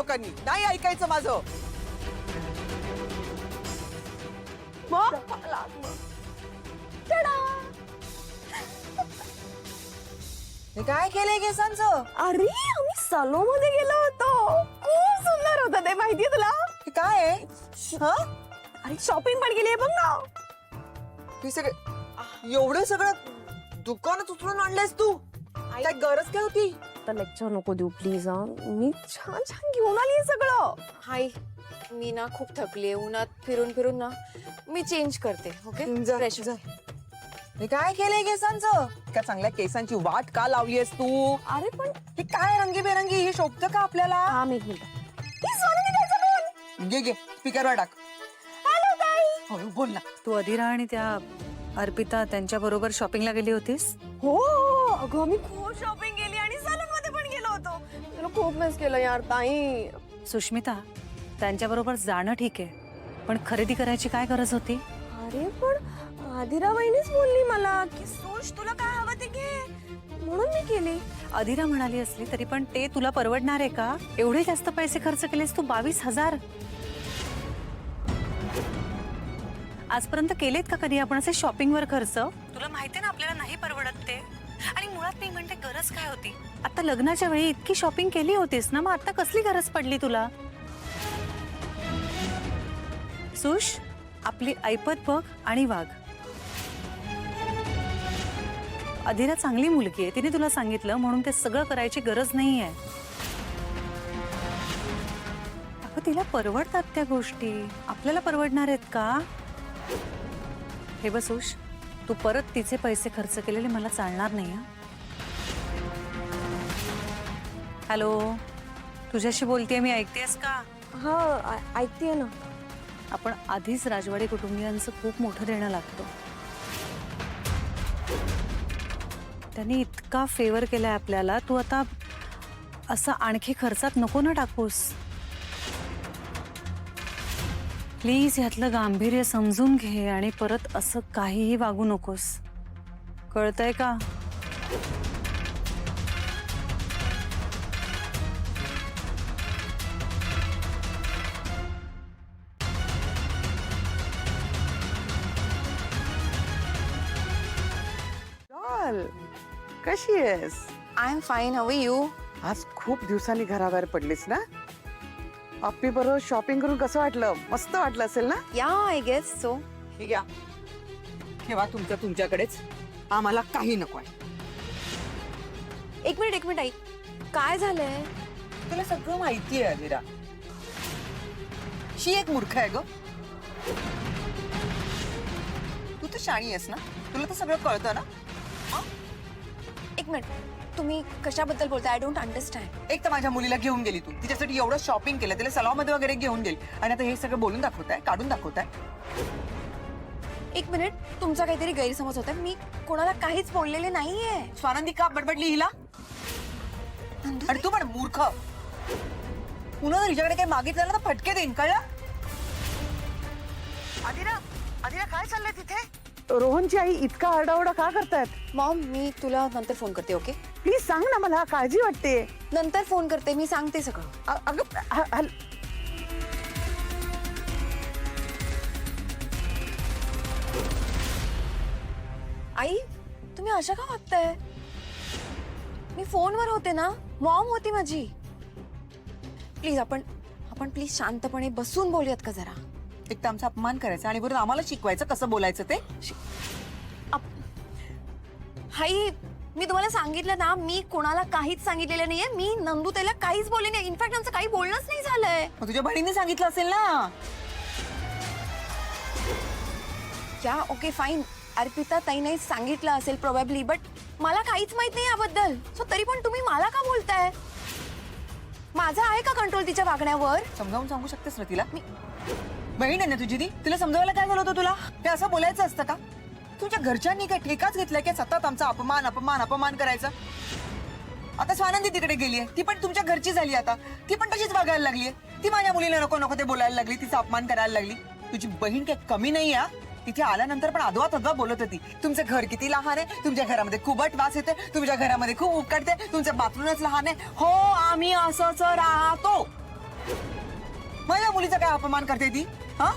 लोकांनी, नाही ऐकायचं माझं. हे काय केलंय केसांचं? अरे आम्ही सलो मध्ये गेलो होतो, खूप सुंदर होतं ते, माहितीये तुला? हे काय आहे? हा? अरे शॉपिंग पण केली आहे बघ ना. हे सगळं एवढं सगळं दुकानात उचलून आणलंयस तू? काय गरज काय होती? तर लेक्चर नको देऊ प्लीज. मी छान छान घेऊन आली सगळं. हाय, मी ना खूप थकली उन्हात फिरून फिरून ना. मी चेंज करते. ओके, जा, फ्रेश जा. हे काय केलंय केसांचं? का चांगल्या केसांची वाट का लावलीयस तू? अरे पण हे काय रंगीबेरंगी, हे शोभतं का आपल्याला? थांब एक मिनिट. ही सोनूने काय चालवलं? घे घे स्पीकरवर टाक. हॅलो ताई. हो बोल ना. तू अधिरा आणि त्या अर्पिता त्यांच्या बरोबर शॉपिंगला गेली होतीस? हो अगं मी खूप शॉपिंग केली आणि सलून मध्ये पण गेलो होतो. तुला खूप मिस केलं यार ताई. सुष्मिता, त्यांच्या बरोबर जाणं ठीक आहे, पण खरेदी करायची काय गरज होती? अरे पण आदिरा वहिनीच बोलली मला की सोच तुला काय हवं ते घे, म्हणून मी केली. अधिरा म्हणाली असली तरी पण ते तुला परवडणार आहे का? एवढे जास्त पैसे खर्च केलेस तू, 22,000. आजपर्यंत केलेत का कधी आपण असे शॉपिंगवर खर्च? तुला माहितीये ना आपल्याला नाही परवडत ते. आणि मुळात मी म्हणते गरज काय होती? आता लग्नाच्या वेळी इतकी शॉपिंग केली होतीस ना, मग आता कसली गरज पडली तुला? सुश, आपली ऐपत बघ आणि वाघ. अधिरा चांगली मुलगी आहे, तिने तुला सांगितलं म्हणून ते सगळं करायची गरज नाहीये. अगं तिला परवडतात त्या गोष्टी, आपल्याला परवडणार आहेत का? हे बसूश, तू परत तिचे पैसे खर्च केलेले मला चालणार नाही. हॅलो, तुझ्याशी बोलतेय मी, ऐकतेस का? हा ऐकतेय ना. आपण आधीच राजवाडी कुटुंबियांचं खूप मोठं देणं लागतो. त्यांनी इतका फेवर केलाय आपल्याला, तू आता असं आणखी खर्चात नको ना टाकूस. प्लीज ह्यातलं गांभीर्य समजून घे आणि परत असं काहीही वागू नकोस, कळतंय का? कशी आहेस? I am fine. How are you? आज खूप दिवसांनी घराबाहेर पडलीस ना. अप्पी बरोबर शॉपिंग करून कसं वाटलं? मस्त वाटलं असेल ना. या आय गेस सो. हे घ्या, ठेवा तुमच्याकडेच, आम्हाला काही नको आहे. एक मिनिट आई, काय झालंय? तुला सगळं माहिती आहे अधिरा. शी एक मूर्ख आहे ग. तू तर शाणी आहेस ना, तुला तर सगळं कळतं ना. एक मिनिट, तुम्ही कशाबद्दल बोलताय? I don't understand. एक तर माझ्या मुलीला घेऊन गेली तू, तिच्यासाठी एवढं शॉपिंग केलं, तिला सलॉमध्ये वगैरे घेऊन गेली, आणि आता हे सगळं बोलून दाखवताय, काढून दाखवताय. एक मिनिट, तुमचा काहीतरी गैरसमज होता. मी कोणाला काहीच बोललेले नाहीये. स्वानंदी का बडबडली हिला? आणि तू पण मूर्ख. पुन्हा जर हिच्याकडे काही मागितलं ना तर फटके देईन, कळलं? अधिरा काय चाललंय तिथे? रोहनची आई इतका आरडाओरडा का करतायत? मॉम, मी तुला नंतर फोन करते. ओके, प्लीज सांग ना, मला काळजी वाटते. नंतर फोन करते, मी सांगते सगळं. अगं आई, तुम्ही अशा का वागताय? मी फोनवर होते ना, मॉम होती माझी. प्लीज आपण प्लीज शांतपणे बसून बोलूयात का जरा? एक तर आमचा अपमान करायचा आणि बरोबर आम्हाला शिकवायचं कसं बोलायचं ते. हाई, मी तुम्हाला सांगितलं ना, मी कोणाला काहीच सांगितलेलं नाहीये. मी नंदुताईला काहीच बोलले नाही. इनफॅक्ट आमचं काही बोलणंच नाही झालंय. मग तुझ्या बहिणीने सांगितलं असेल ना. या ओके फाईन, अर्पिता ताईने सांगितलं असेल प्रोबॅबली, बट मला काहीच माहित नाही याबद्दल. सो तरी पण तुम्ही मला का बोलताय? माझा आहे का कंट्रोल तिच्या वागण्यावर? समजावून सांगू शकतेस ना तिला? बहीण आहे ना तुझी ती, तिला समजावायला काय झालं होतं तुला? ते असं बोलायचं असतं का? तुझ्या घरच्यांनी काय ठेकाच घेतलाय की सतत आमचा अपमान अपमान अपमान करायचा? आता स्वानंदी तिकडे गेलीये, ती पण तुमच्या घरची झाली. आता ती पण तशीच वागायला लागलीये. ती माझ्या मुलीला नको नको ते बोलायला लागली, तिचा अपमान करायला लागली. तुझी बहीण काही कमी नाही आहे. तिथे आल्यानंतर पण अधवा तधवा बोलत होती. तुमचं घर किती लहान आहे, तुमच्या घरामध्ये खूपच वास येते, तुमच्या घरामध्ये खूप उकडते, तुमचं बाथरूमच लहान आहे. हो, आम्ही असंच राहतो. माझ्या मुलीचा काय अपमान करते ती? हा,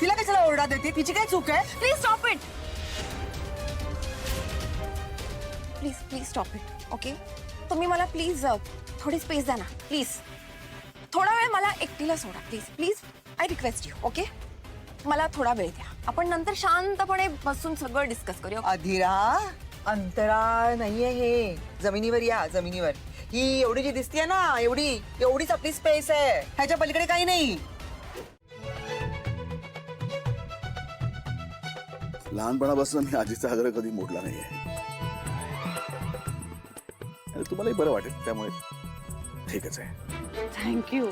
तिला कशाला ओरडा देते? तिची काय चूक आहे? Please stop it. Please please stop it. Okay, तुम्ही मला प्लीज थोडी स्पेस द्या ना प्लीज. थोडा वेळ मला एकटीला सोडा please please. I request you. Okay, मला थोडा वेळ द्या. आपण नंतर शांतपणे बसून सगळं डिस्कस करूया. अधिरा, अंतराळ नाहीये हे. जमिनीवर या, जमिनीवर. ही एवढी जी दिसतीये ना, एवढीच आपली स्पेस आहे. ह्याच्या पलीकडे काही नाही. लहानपणापासून मी आजीचा आग्रह कधी मोडला नाहीये आणि तुम्हालाही बरं वाटेल त्यामुळे ठीकच आहे. थँक्यू.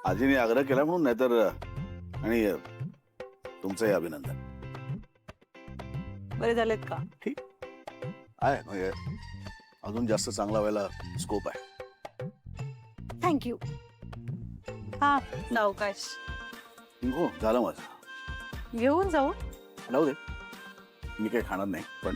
आजीने आग्रह केला म्हणून नाहीतर आणि तुमचंही अभिनंदन. बरे झालेत का? आहे म्हणजे अजून जास्त चांगला व्हायला स्कोप आहे. थँक्यू. हा, अवकाश हो झालं माझं. घेऊन जाऊ. राहू दे, मी काही खाणार नाही पण